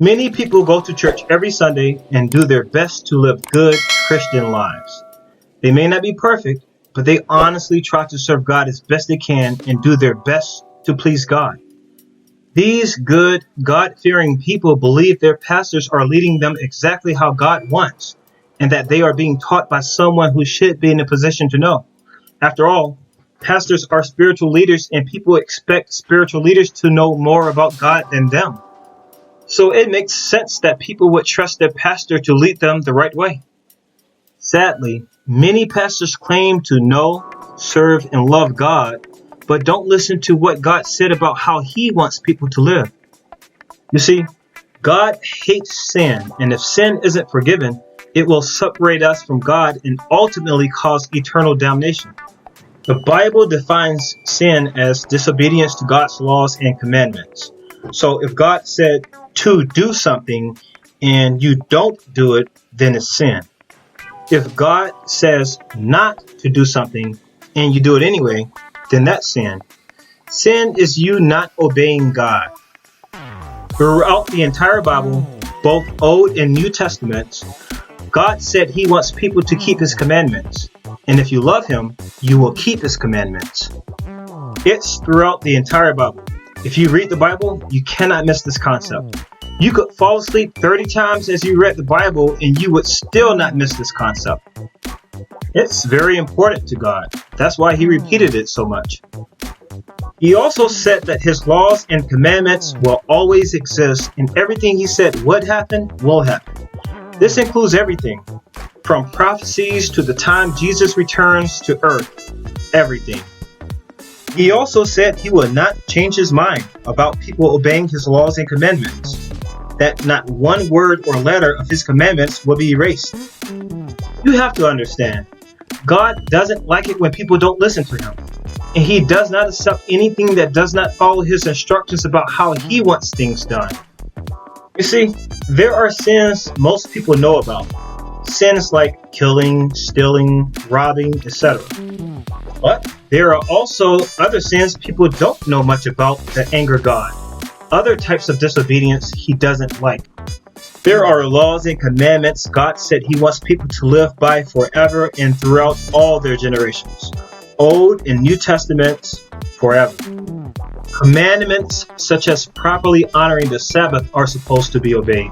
Many people go to church every Sunday and do their best to live good Christian lives. They may not be perfect, but they honestly try to serve God as best they can and do their best to please God. These good, God-fearing people believe their pastors are leading them exactly how God wants, and that they are being taught by someone who should be in a position to know. After all, pastors are spiritual leaders, and people expect spiritual leaders to know more about God than them. So it makes sense that people would trust their pastor to lead them the right way. Sadly, many pastors claim to know, serve, and love God, but don't listen to what God said about how He wants people to live. You see, God hates sin, and if sin isn't forgiven, it will separate us from God and ultimately cause eternal damnation. The Bible defines sin as disobedience to God's laws and commandments. So if God said to do something and you don't do it, then it's sin. If God says not to do something and you do it anyway, then that's sin. Sin is you not obeying God. Throughout the entire Bible, both Old and New Testaments, God said He wants people to keep His commandments. And if you love Him, you will keep His commandments. It's throughout the entire Bible. If you read the Bible, you cannot miss this concept. You could fall asleep 30 times as you read the Bible and you would still not miss this concept. It's very important to God. That's why He repeated it so much. He also said that His laws and commandments will always exist, and everything He said would happen will happen. This includes everything, from prophecies to the time Jesus returns to earth, everything. He also said He would not change His mind about people obeying His laws and commandments, that not one word or letter of His commandments will be erased. You have to understand, God doesn't like it when people don't listen to Him, and He does not accept anything that does not follow His instructions about how He wants things done. You see, there are sins most people know about. Sins like killing, stealing, robbing, etc. But there are also other sins people don't know much about that anger God. Other types of disobedience He doesn't like. There are laws and commandments God said He wants people to live by forever and throughout all their generations. Old and New Testaments, forever. Commandments such as properly honoring the Sabbath are supposed to be obeyed.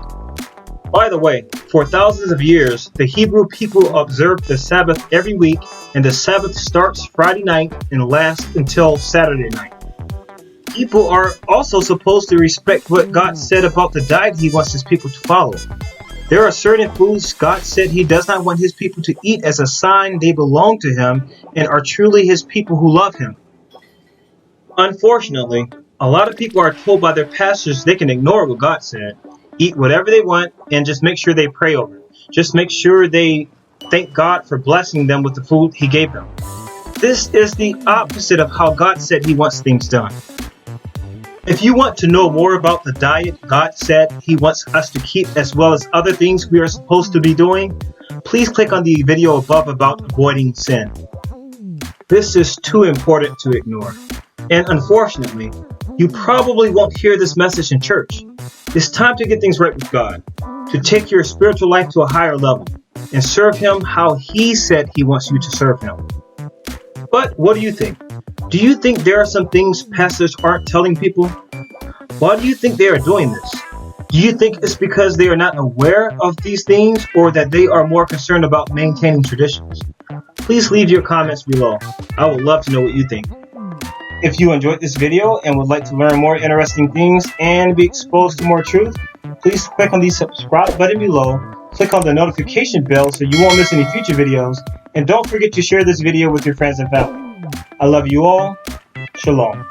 By the way, for thousands of years, the Hebrew people observed the Sabbath every week, and the Sabbath starts Friday night and lasts until Saturday night. People are also supposed to respect what God said about the diet He wants His people to follow. There are certain foods God said He does not want His people to eat as a sign they belong to Him and are truly His people who love Him. Unfortunately, a lot of people are told by their pastors they can ignore what God said, eat whatever they want, and just make sure they pray over it. Just make sure they thank God for blessing them with the food He gave them. This is the opposite of how God said He wants things done. If you want to know more about the diet God said He wants us to keep, as well as other things we are supposed to be doing, please click on the video above about avoiding sin. This is too important to ignore. And unfortunately, you probably won't hear this message in church. It's time to get things right with God, to take your spiritual life to a higher level, and serve Him how He said He wants you to serve Him. But what do you think? Do you think there are some things pastors aren't telling people? Why do you think they are doing this? Do you think it's because they are not aware of these things, or that they are more concerned about maintaining traditions? Please leave your comments below. I would love to know what you think. If you enjoyed this video and would like to learn more interesting things and be exposed to more truth, please click on the subscribe button below, click on the notification bell so you won't miss any future videos, and don't forget to share this video with your friends and family. I love you all. Shalom.